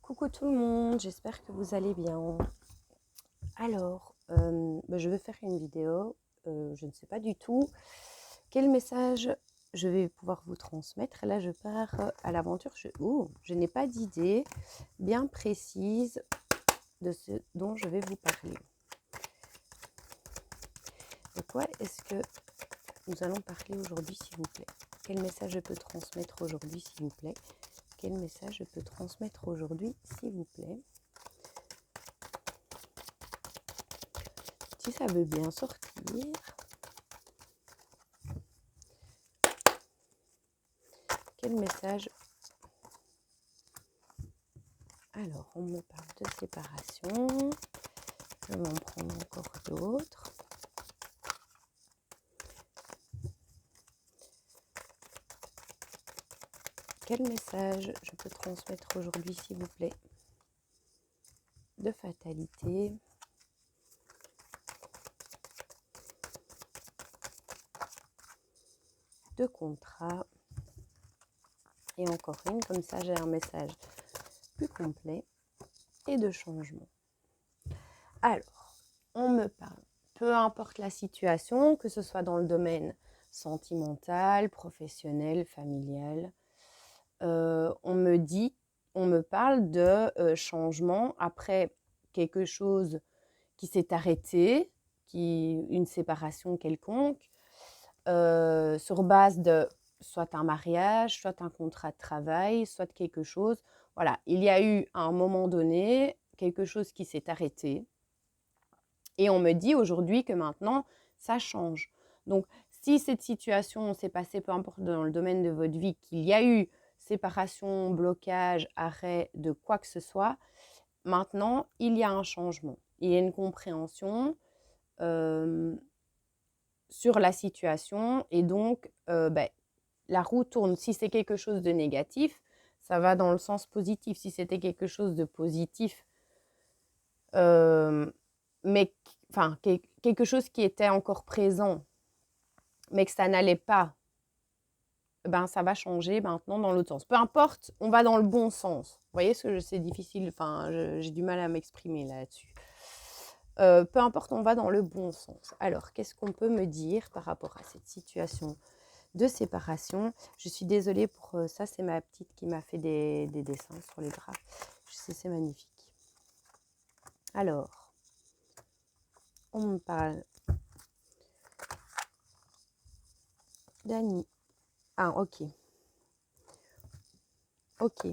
Coucou tout le monde, j'espère que vous allez bien. Alors, je vais faire une vidéo. Je ne sais pas du tout quel message je vais pouvoir vous transmettre. Là, je pars à l'aventure. Je n'ai pas d'idée bien précise de ce dont je vais vous parler. De quoi est-ce que nous allons parler aujourd'hui, s'il vous plaît? Quel message je peux transmettre aujourd'hui, s'il vous plaît? Quel message je peux transmettre aujourd'hui, s'il vous plaît? Si ça veut bien sortir. Quel message? Alors, on me parle de séparation. Je vais en prendre encore d'autres. Quel message je peux transmettre aujourd'hui, s'il vous plaît? De fatalité. De contrat. Et encore une, comme ça j'ai un message plus complet. Et de changement. Alors, on me parle, peu importe la situation, que ce soit dans le domaine sentimental, professionnel, familial, on me parle de changement après quelque chose qui s'est arrêté, une séparation quelconque, sur base de soit un mariage, soit un contrat de travail, soit quelque chose. Voilà, il y a eu à un moment donné quelque chose qui s'est arrêté. Et on me dit aujourd'hui que maintenant, ça change. Donc, si cette situation s'est passée, peu importe dans le domaine de votre vie, qu'il y a eu séparation, blocage, arrêt de quoi que ce soit, maintenant, il y a un changement. Il y a une compréhension sur la situation et donc, la roue tourne. Si c'est quelque chose de négatif, ça va dans le sens positif. Si c'était quelque chose de positif, mais enfin, quelque chose qui était encore présent, mais que ça n'allait pas, ben ça va changer maintenant dans l'autre sens. Peu importe, on va dans le bon sens. Vous voyez ce que c'est difficile, enfin, j'ai du mal à m'exprimer là-dessus. Peu importe, on va dans le bon sens. Alors, qu'est-ce qu'on peut me dire par rapport à cette situation de séparation? Je suis désolée pour ça, c'est ma petite qui m'a fait des dessins sur les bras. Je sais, c'est magnifique. Alors, on me parle d'Annie. Ah, ok. Ok.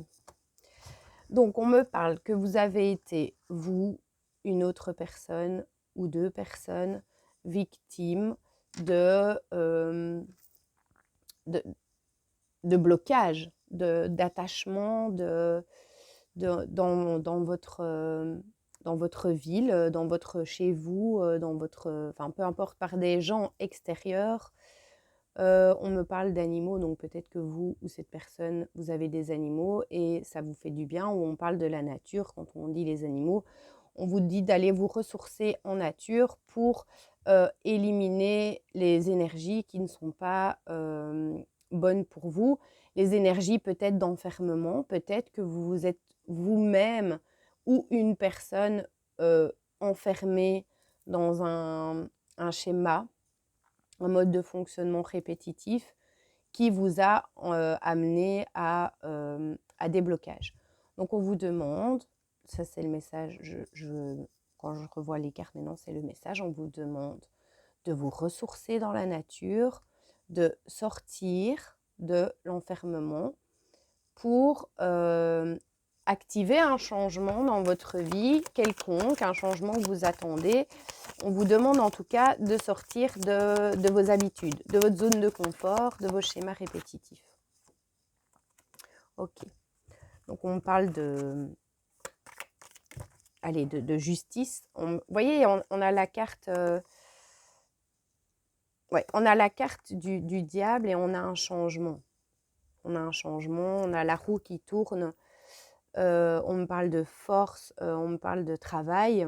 Donc, on me parle que vous avez été, vous, une autre personne ou deux personnes victimes de blocage, d'attachement dans votre ville, dans votre chez vous, dans votre, enfin peu importe, par des gens extérieurs. On me parle d'animaux, donc peut-être que vous ou cette personne, vous avez des animaux et ça vous fait du bien. Ou on parle de la nature, quand on dit les animaux, on vous dit d'aller vous ressourcer en nature pour éliminer les énergies qui ne sont pas bonnes pour vous. Les énergies peut-être d'enfermement, peut-être que vous êtes vous-même ou une personne enfermée dans un schéma, un mode de fonctionnement répétitif qui vous a amené à des blocages. Donc on vous demande, ça c'est le message, quand je revois les cartes maintenant, c'est le message, on vous demande de vous ressourcer dans la nature, de sortir de l'enfermement pour activer un changement dans votre vie quelconque, un changement que vous attendez. On vous demande en tout cas de sortir de vos habitudes, de votre zone de confort, de vos schémas répétitifs. Ok. Donc on parle de justice. Vous voyez, on a la carte... on a la carte du diable et on a un changement. On a un changement, on a la roue qui tourne. On me parle de force, on me parle de travail,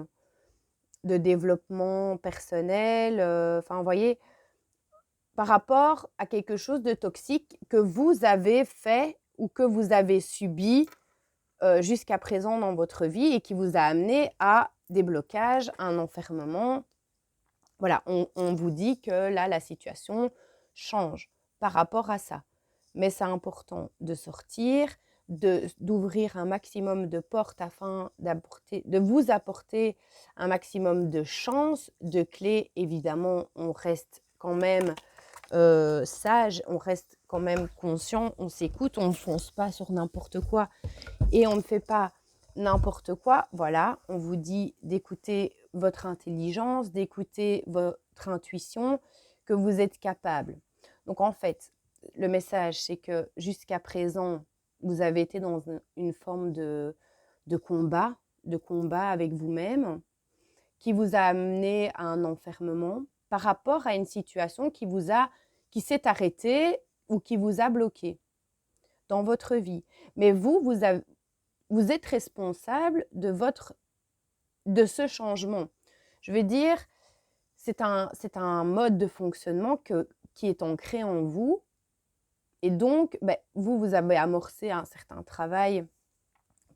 de développement personnel. Enfin, vous voyez, par rapport à quelque chose de toxique que vous avez fait ou que vous avez subi jusqu'à présent dans votre vie et qui vous a amené à des blocages, un enfermement. Voilà, on vous dit que là, la situation change par rapport à ça. Mais c'est important de sortir, d'ouvrir un maximum de portes afin de vous apporter un maximum de chance, de clés. Évidemment, on reste quand même sage, on reste quand même conscient, on s'écoute, on ne fonce pas sur n'importe quoi et on ne fait pas n'importe quoi. Voilà, on vous dit d'écouter votre intelligence, d'écouter votre intuition, que vous êtes capable. Donc en fait, le message, c'est que jusqu'à présent, vous avez été dans une forme de combat avec vous-même, qui vous a amené à un enfermement par rapport à une situation qui s'est arrêtée ou qui vous a bloqué dans votre vie. Mais vous êtes responsable de ce changement. Je veux dire, c'est un mode de fonctionnement qui est ancré en vous. Et donc, vous avez amorcé un certain travail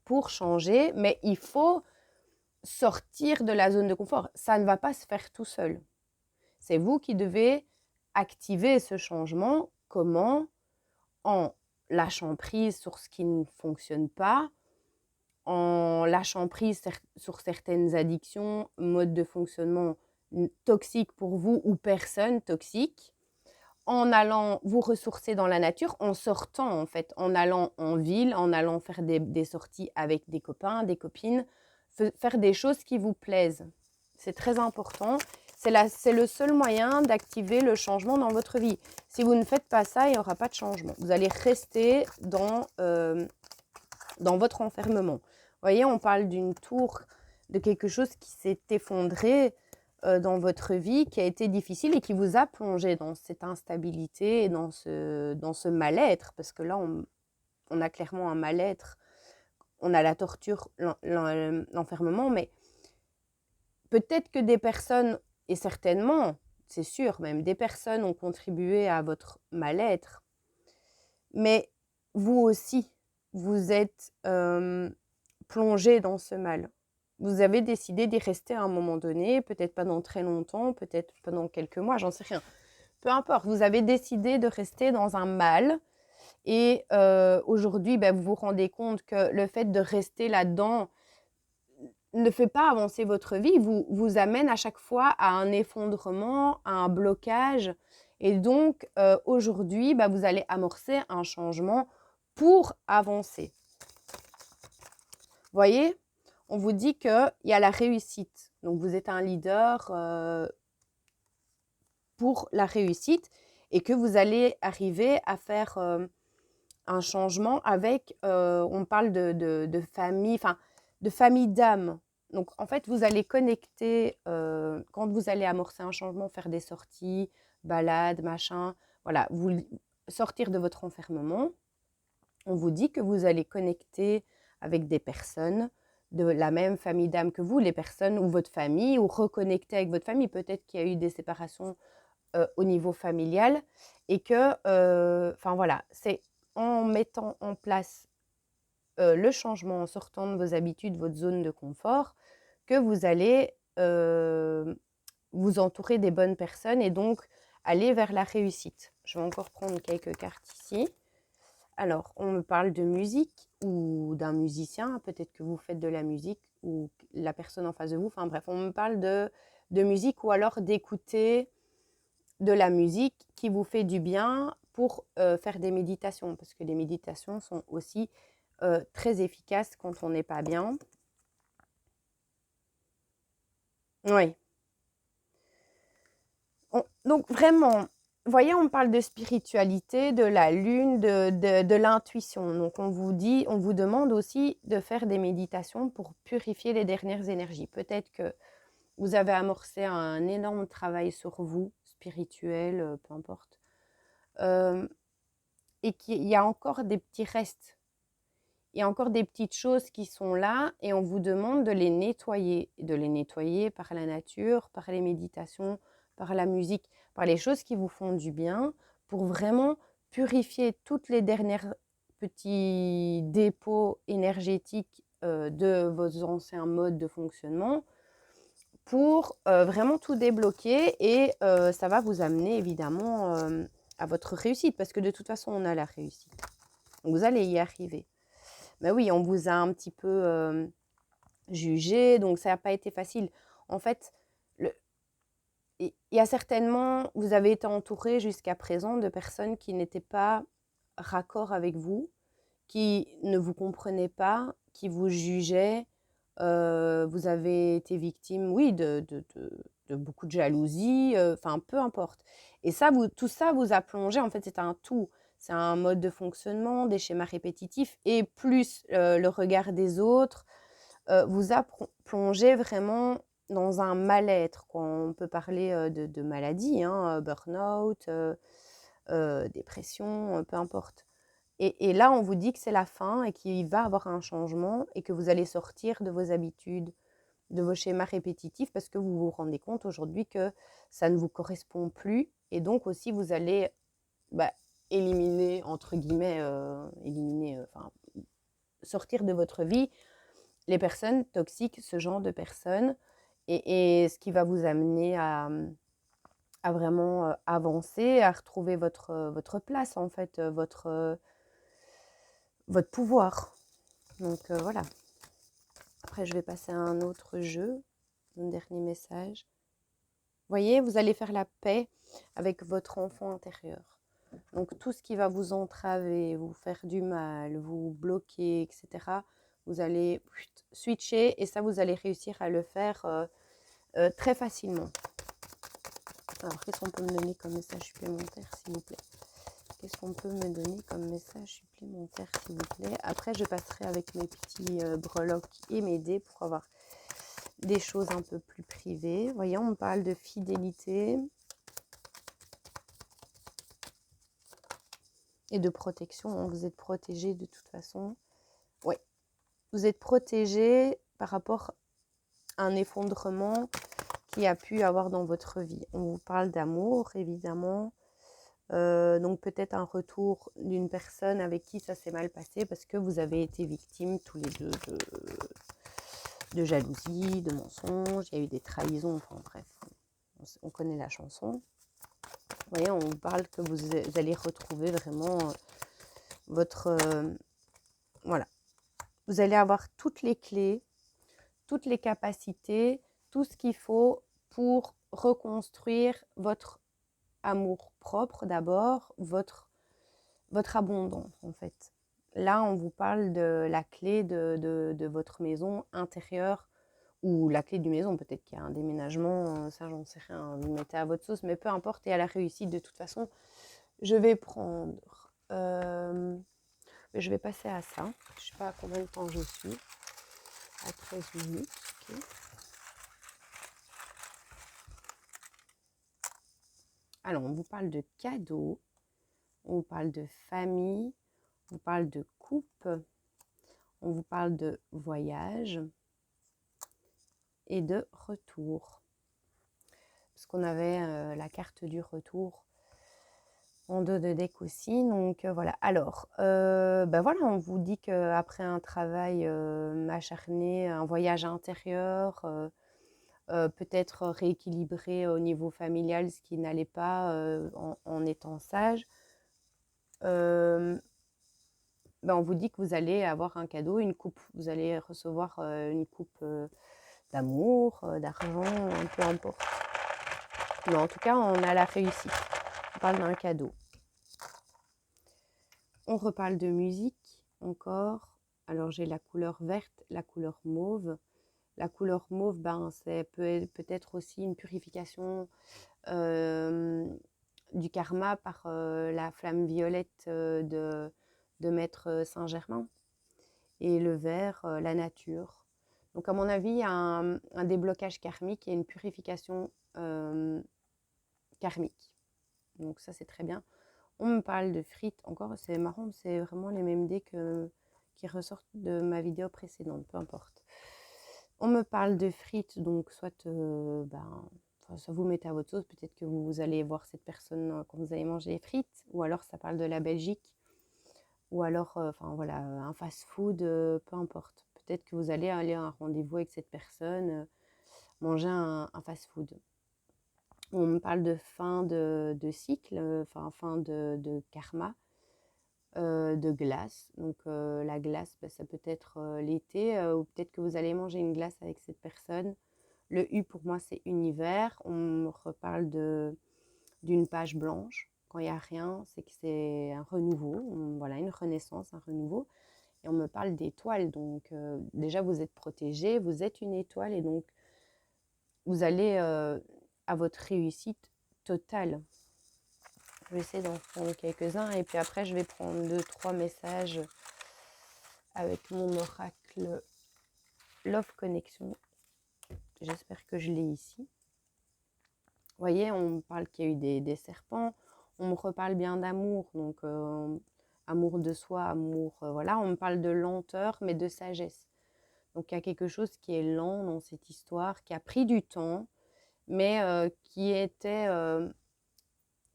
pour changer, mais il faut sortir de la zone de confort. Ça ne va pas se faire tout seul. C'est vous qui devez activer ce changement. Comment? En lâchant prise sur ce qui ne fonctionne pas, en lâchant prise sur certaines addictions, modes de fonctionnement toxiques pour vous ou personnes toxiques, en allant vous ressourcer dans la nature, en sortant en fait, en allant en ville, en allant faire des sorties avec des copains, des copines, faire des choses qui vous plaisent. C'est très important. C'est le seul moyen d'activer le changement dans votre vie. Si vous ne faites pas ça, il n'y aura pas de changement. Vous allez rester dans votre enfermement. Vous voyez, on parle d'une tour, de quelque chose qui s'est effondré dans votre vie, qui a été difficile et qui vous a plongé dans cette instabilité et dans ce mal-être, parce que là, on a clairement un mal-être, on a la torture, l'enfermement, mais peut-être que des personnes, et certainement, c'est sûr, même des personnes ont contribué à votre mal-être, mais vous aussi, vous êtes plongé dans ce mal. Vous avez décidé d'y rester à un moment donné, peut-être pas dans très longtemps, peut-être pendant quelques mois, j'en sais rien. Peu importe, vous avez décidé de rester dans un mal et aujourd'hui, vous vous rendez compte que le fait de rester là-dedans ne fait pas avancer votre vie, vous amène à chaque fois à un effondrement, à un blocage. Et donc, aujourd'hui, vous allez amorcer un changement pour avancer. Vous voyez, on vous dit qu'il y a la réussite. Donc, vous êtes un leader pour la réussite et que vous allez arriver à faire un changement avec, on parle de famille, enfin, de famille d'âme. Donc, en fait, vous allez connecter, quand vous allez amorcer un changement, faire des sorties, balades, machin, voilà, vous sortir de votre enfermement, on vous dit que vous allez connecter avec des personnes de la même famille d'âme que vous, les personnes ou votre famille, ou reconnecter avec votre famille. Peut-être qu'il y a eu des séparations au niveau familial et que, enfin voilà, c'est en mettant en place le changement, en sortant de vos habitudes, votre zone de confort, que vous allez vous entourer des bonnes personnes et donc aller vers la réussite. Je vais encore prendre quelques cartes ici. Alors, on me parle de musique ou d'un musicien, peut-être que vous faites de la musique ou la personne en face de vous, enfin bref, on me parle de musique ou alors d'écouter de la musique qui vous fait du bien pour faire des méditations, parce que les méditations sont aussi très efficaces quand on n'est pas bien. Oui. Donc vraiment, vous voyez, on parle de spiritualité, de la lune, de l'intuition. Donc on vous demande aussi de faire des méditations pour purifier les dernières énergies. Peut-être que vous avez amorcé un énorme travail sur vous, spirituel, peu importe. Et qu'il y a encore des petits restes. Il y a encore des petites choses qui sont là et on vous demande de les nettoyer. De les nettoyer par la nature, par les méditations, par la musique, par les choses qui vous font du bien pour vraiment purifier toutes les dernières petit dépôt énergétique de vos anciens modes de fonctionnement pour vraiment tout débloquer et ça va vous amener évidemment à votre réussite parce que de toute façon, on a la réussite. Donc, vous allez y arriver. Mais oui, on vous a un petit peu jugé, donc ça n'a pas été facile. En fait, il y a certainement, vous avez été entouré jusqu'à présent de personnes qui n'étaient pas raccord avec vous, qui ne vous comprenaient pas, qui vous jugeaient. Vous avez été victime, oui, de beaucoup de jalousie, enfin, peu importe. Et ça, tout ça vous a plongé, en fait, c'est un tout. C'est un mode de fonctionnement, des schémas répétitifs, et plus le regard des autres vous a plongé vraiment dans un mal-être. On peut parler de maladie, hein, burn-out, dépression, peu importe. Et là, on vous dit que c'est la fin et qu'il va y avoir un changement et que vous allez sortir de vos habitudes, de vos schémas répétitifs parce que vous vous rendez compte aujourd'hui que ça ne vous correspond plus. Et donc aussi, vous allez éliminer, entre guillemets, enfin, sortir de votre vie les personnes toxiques, ce genre de personnes, et ce qui va vous amener à vraiment avancer, à retrouver votre place, en fait, votre pouvoir. Donc voilà. Après, je vais passer à un autre jeu, un dernier message. Vous voyez, vous allez faire la paix avec votre enfant intérieur. Donc tout ce qui va vous entraver, vous faire du mal, vous bloquer, etc., vous allez switcher et ça, vous allez réussir à le faire très facilement. Alors, qu'est-ce qu'on peut me donner comme message supplémentaire, s'il vous plaît? Qu'est-ce qu'on peut me donner comme message supplémentaire, s'il vous plaît? Après, je passerai avec mes petits breloques et mes dés pour avoir des choses un peu plus privées. Voyons, on me parle de fidélité et de protection. Vous êtes protégé de toute façon. Oui, vous êtes protégé par rapport à un effondrement qu'il y a pu avoir dans votre vie. On vous parle d'amour, évidemment. Donc peut-être un retour d'une personne avec qui ça s'est mal passé parce que vous avez été victimes tous les deux de jalousie, de mensonges, il y a eu des trahisons, enfin bref, on connaît la chanson. Vous voyez, on vous parle que vous allez retrouver vraiment votre... voilà. Vous allez avoir toutes les clés, toutes les capacités, tout ce qu'il faut pour reconstruire votre amour propre d'abord, votre abondance en fait. Là, on vous parle de la clé de votre maison intérieure ou la clé du maison. Peut-être qu'il y a un déménagement, ça j'en sais rien, vous mettez à votre sauce, mais peu importe, et à la réussite de toute façon. Je vais prendre... je vais passer à ça. Je ne sais pas à combien de temps je suis. À 13 minutes. Okay. Alors, on vous parle de cadeaux, on vous parle de famille, on vous parle de couple, on vous parle de voyage et de retour. Parce qu'on avait la carte du retour en dos de deck aussi. Donc voilà. Alors, voilà, on vous dit qu'après un travail acharné, un voyage intérieur, peut-être rééquilibrer au niveau familial ce qui n'allait pas en étant sage, on vous dit que vous allez avoir un cadeau, une coupe. Vous allez recevoir une coupe d'amour, d'argent, peu importe. Mais en tout cas, on a la réussite. On parle d'un cadeau. On reparle de musique encore. Alors, j'ai la couleur verte, la couleur mauve. La couleur mauve, c'est peut-être aussi une purification du karma par la flamme violette de Maître Saint-Germain. Et le vert, la nature. Donc, à mon avis, il y a un déblocage karmique et une purification karmique. Donc, ça, c'est très bien. On me parle de frites. Encore, c'est marrant, c'est vraiment les mêmes dés qui ressortent de ma vidéo précédente, peu importe. On me parle de frites, donc soit ça vous mettez à votre sauce, peut-être que vous allez voir cette personne quand vous allez manger les frites, ou alors ça parle de la Belgique. ou alors, enfin voilà, un fast-food, peu importe. Peut-être que vous allez aller à un rendez-vous avec cette personne, manger un fast-food. On me parle de fin de cycle, enfin fin de karma, de glace. Donc la glace, bah, ça peut être l'été, ou peut-être que vous allez manger une glace avec cette personne. Le U pour moi, c'est univers. On me reparle d'une page blanche. Quand il n'y a rien, c'est que c'est un renouveau, voilà, une renaissance, un renouveau. Et on me parle d'étoiles. Donc déjà, vous êtes protégé, vous êtes une étoile et donc vous allez à votre réussite totale. Je vais essayer d'en prendre quelques-uns et puis après, je vais prendre 2-3 messages avec mon oracle Love Connection. J'espère que je l'ai ici. Vous voyez, on me parle qu'il y a eu des serpents. On me reparle bien d'amour, donc amour de soi, amour, voilà. On me parle de lenteur, mais de sagesse. Donc il y a quelque chose qui est lent dans cette histoire, qui a pris du temps, mais qui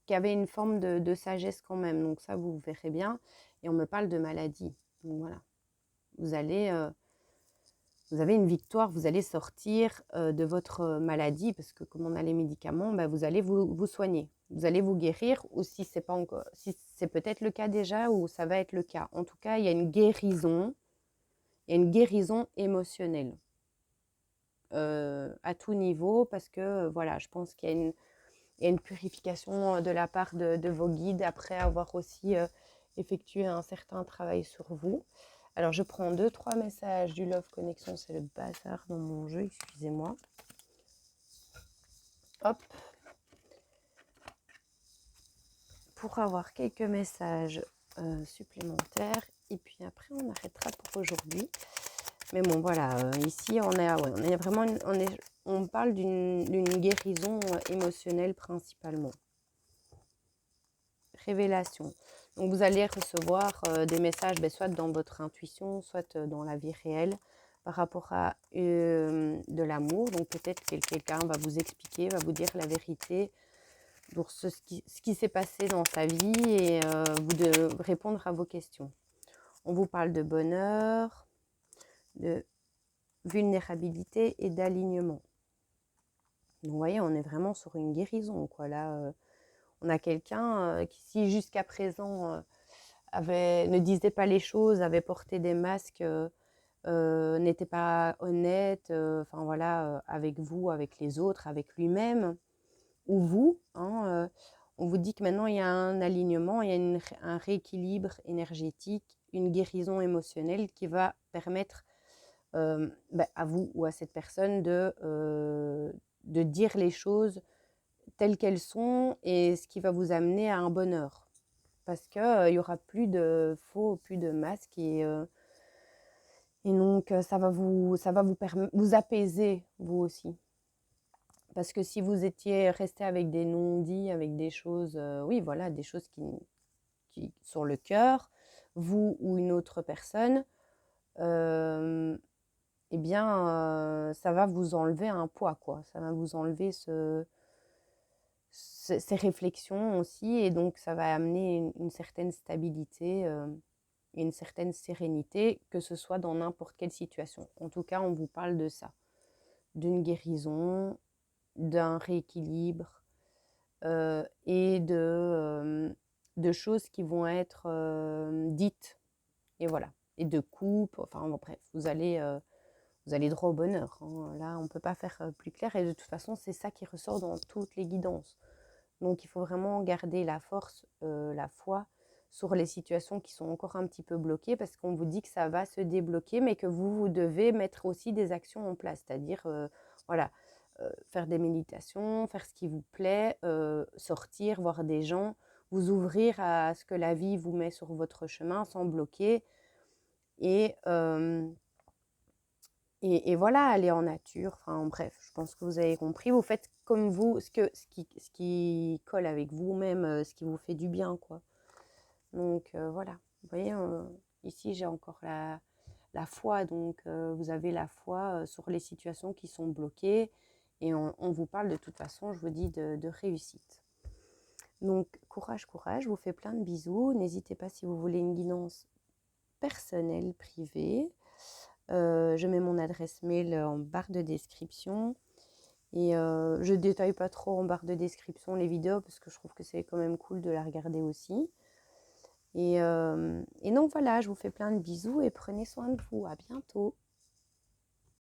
avait une forme de sagesse quand même. Donc ça, vous verrez bien. Et on me parle de maladie. Donc voilà, vous avez une victoire, vous allez sortir de votre maladie, parce que comme on a les médicaments, bah, vous allez vous soigner, vous allez vous guérir, ou si c'est pas encore, si c'est peut-être le cas déjà, ou ça va être le cas. En tout cas, il y a une guérison émotionnelle à tout niveau, parce que voilà, je pense qu'il y a une purification de la part de vos guides, après avoir aussi effectué un certain travail sur vous. Alors, je prends 2-3 messages du Love Connection. C'est le bazar dans mon jeu, excusez-moi. Hop. Pour avoir quelques messages supplémentaires. Et puis après, on arrêtera pour aujourd'hui. Mais bon, voilà. Ici, on est vraiment... On parle d'une guérison émotionnelle principalement. Révélation. Donc, vous allez recevoir des messages, soit dans votre intuition, soit dans la vie réelle, par rapport à de l'amour. Donc, peut-être que quelqu'un va vous expliquer, va vous dire la vérité pour ce qui s'est passé dans sa vie et vous de répondre à vos questions. On vous parle de bonheur, de vulnérabilité et d'alignement. Donc, vous voyez, on est vraiment sur une guérison, quoi. Là, on a quelqu'un qui, si jusqu'à présent... ne disait pas les choses, avait porté des masques, n'était pas honnête, enfin voilà, avec vous, avec les autres, avec lui-même, ou vous, hein, on vous dit que maintenant il y a un alignement, il y a un rééquilibre énergétique, une guérison émotionnelle qui va permettre à vous ou à cette personne de dire les choses telles qu'elles sont et ce qui va vous amener à un bonheur. Parce qu'il n'y aura plus de faux, plus de masques. Et donc, ça va vous apaiser, vous aussi. Parce que si vous étiez resté avec des non-dits, avec des choses, oui, voilà, des choses qui sur le cœur, vous ou une autre personne, eh bien, ça va vous enlever un poids, quoi. Ça va vous enlever ces réflexions aussi. Et donc, ça va amener une certaine stabilité et une certaine sérénité, que ce soit dans n'importe quelle situation. En tout cas, on vous parle de ça, d'une guérison, d'un rééquilibre et de choses qui vont être dites. Et voilà. Et de coupe, enfin bon, bref, vous allez droit au bonheur. Hein. Là, on ne peut pas faire plus clair. Et de toute façon, c'est ça qui ressort dans toutes les guidances. Donc, il faut vraiment garder la force, la foi sur les situations qui sont encore un petit peu bloquées, parce qu'on vous dit que ça va se débloquer, mais que vous devez mettre aussi des actions en place, c'est-à-dire voilà, faire des méditations, faire ce qui vous plaît, sortir, voir des gens, vous ouvrir à ce que la vie vous met sur votre chemin sans bloquer et voilà, aller en nature, enfin bref, je pense que vous avez compris. Vous faites comme vous, ce qui colle avec vous-même, ce qui vous fait du bien, quoi. Donc voilà, vous voyez, ici j'ai encore la foi, donc vous avez la foi sur les situations qui sont bloquées et on vous parle de toute façon, je vous dis, de réussite. Donc courage, courage, je vous fais plein de bisous. N'hésitez pas si vous voulez une guidance personnelle, privée. Je mets mon adresse mail en barre de description. Et je ne détaille pas trop en barre de description les vidéos parce que je trouve que c'est quand même cool de la regarder aussi. Et donc voilà, je vous fais plein de bisous et prenez soin de vous. À bientôt.